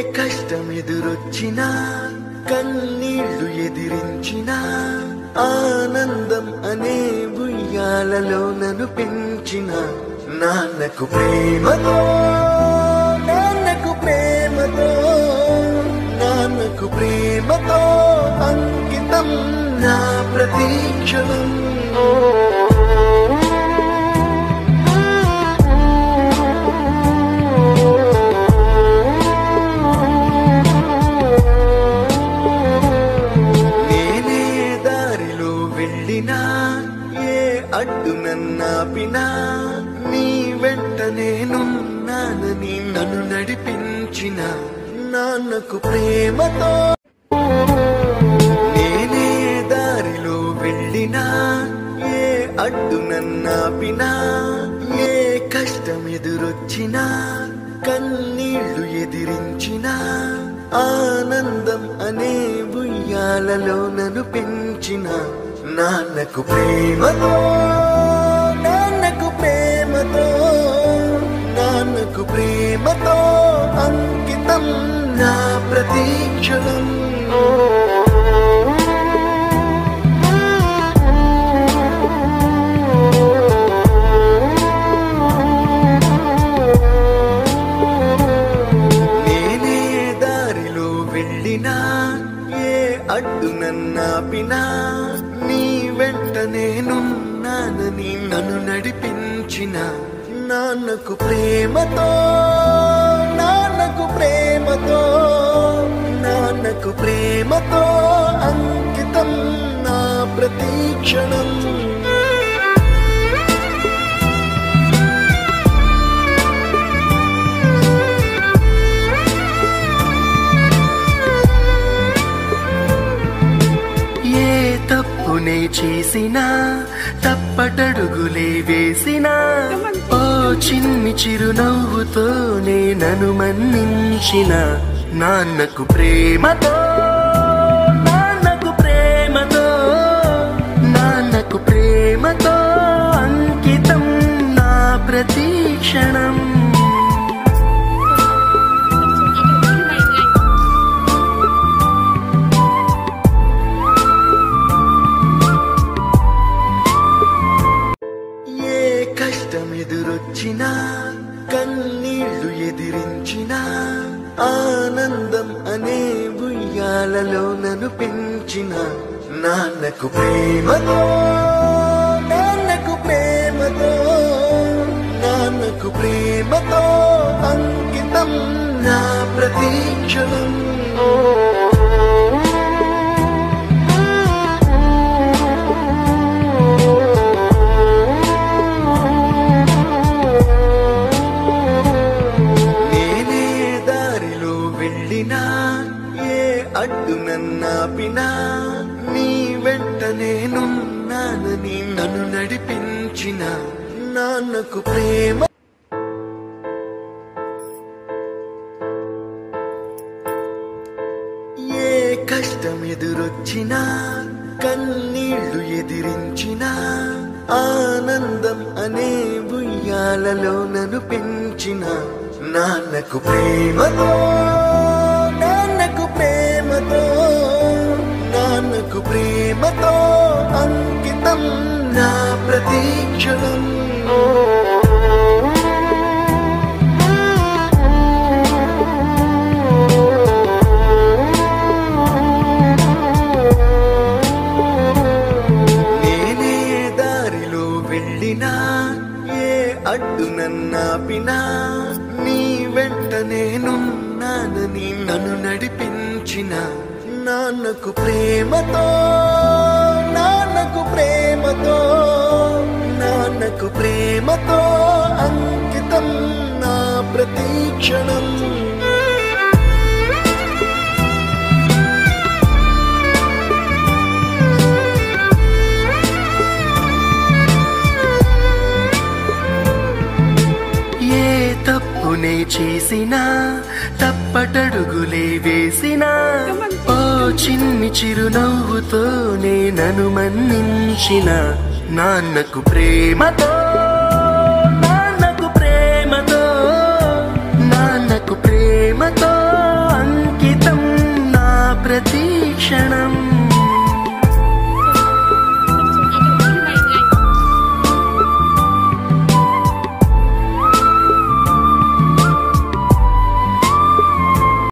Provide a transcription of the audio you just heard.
కష్టమెదురొచ్చినా కన్నీళ్లు ఎదిరించినా ఆనందం అనే ఉయ్యాలలో నన్ను పెంచిన నాన్నకు ప్రేమతో నాన్నకు ప్రేమతో నాన్నకు ప్రేమతో అంకితం నా ప్రతీక్షణం. అడ్డు నన్నాపినా నీ వెంట నేనున్నానని నన్ను నడిపించిన నాన్నకు ప్రేమతో నేనే దారిలో వెళ్ళినా ఏ అడ్డు నన్నాపినా ఏ కష్టం ఎదురొచ్చినా కన్నీళ్లు ఎదిరించినా ఆనందం అనే ఉయ్యాలలో నన్ను పెంచిన నాన్నకు ప్రేమతో నాన్నకు ప్రేమతో నాన్నకు ప్రేమతో అంకితం నా ప్రతీక్షణం. నేనే దారిలో వెళ్ళినా ఏ అడ్డు నన్నాపినా నీ వెంట నేనున్నానని నన్ను నడిపించిన నాన్నకు ప్రేమతో నాన్నకు ప్రేమతో నాన్నకు ప్రేమతో అంకితం నా ప్రతీక్షణం. తప్పునే చేసినా తప్పటడుగులే వేసినా ఓ చిన్ని చిరునవ్వుతోనే నన్ను మన్నించిన నాన్నకు ప్రేమతో నాన్నకు ప్రేమతో నాన్నకు ప్రేమతో అంకితం నా ప్రతీక్షణం. కష్టమెదురొచ్చినా కన్నీళ్లు ఎదిరించినా ఆనందం అనే ఉయ్యాలలో నన్ను పెంచిన నాన్నకు ప్రేమతో నాన్నకు ప్రేమతో నాన్నకు ప్రేమతో అంకితం నా ప్రతీక్షణం. అడ్డు నన్నాపినా నీ వెంట నేనున్నానని నన్ను నడిపించిన నాన్నకు ప్రేమ. ఏ కష్టం ఎదురొచ్చినా కన్నీళ్లు ఎదిరించినా ఆనందం అనే ఉయ్యాలలో నన్ను పెంచిన నాన్నకు ప్రేమతో నాన్నకు ప్రేమతో నాన్నకు ప్రేమతో అంకితం నా ప్రతీక్షణం. నేనే దారిలో వెళ్ళినా ఏ అడ్డు నన్నాపినా నీ వెంట నేనున్నానని నన్ను నడిపించిన నాన్నకు ప్రేమతో నాన్నకు ప్రేమతో నాన్నకు ప్రేమతో అంకితం నా ప్రతీక్షణం. తప్పునే చేసినా తప్పటడుగులే వేసినా ఓ చిన్ని చిరునవ్వుతోనే నన్ను మన్నించిన నాన్నకు ప్రేమతో నాన్నకు ప్రేమతో నాన్నకు ప్రేమతో క్షణం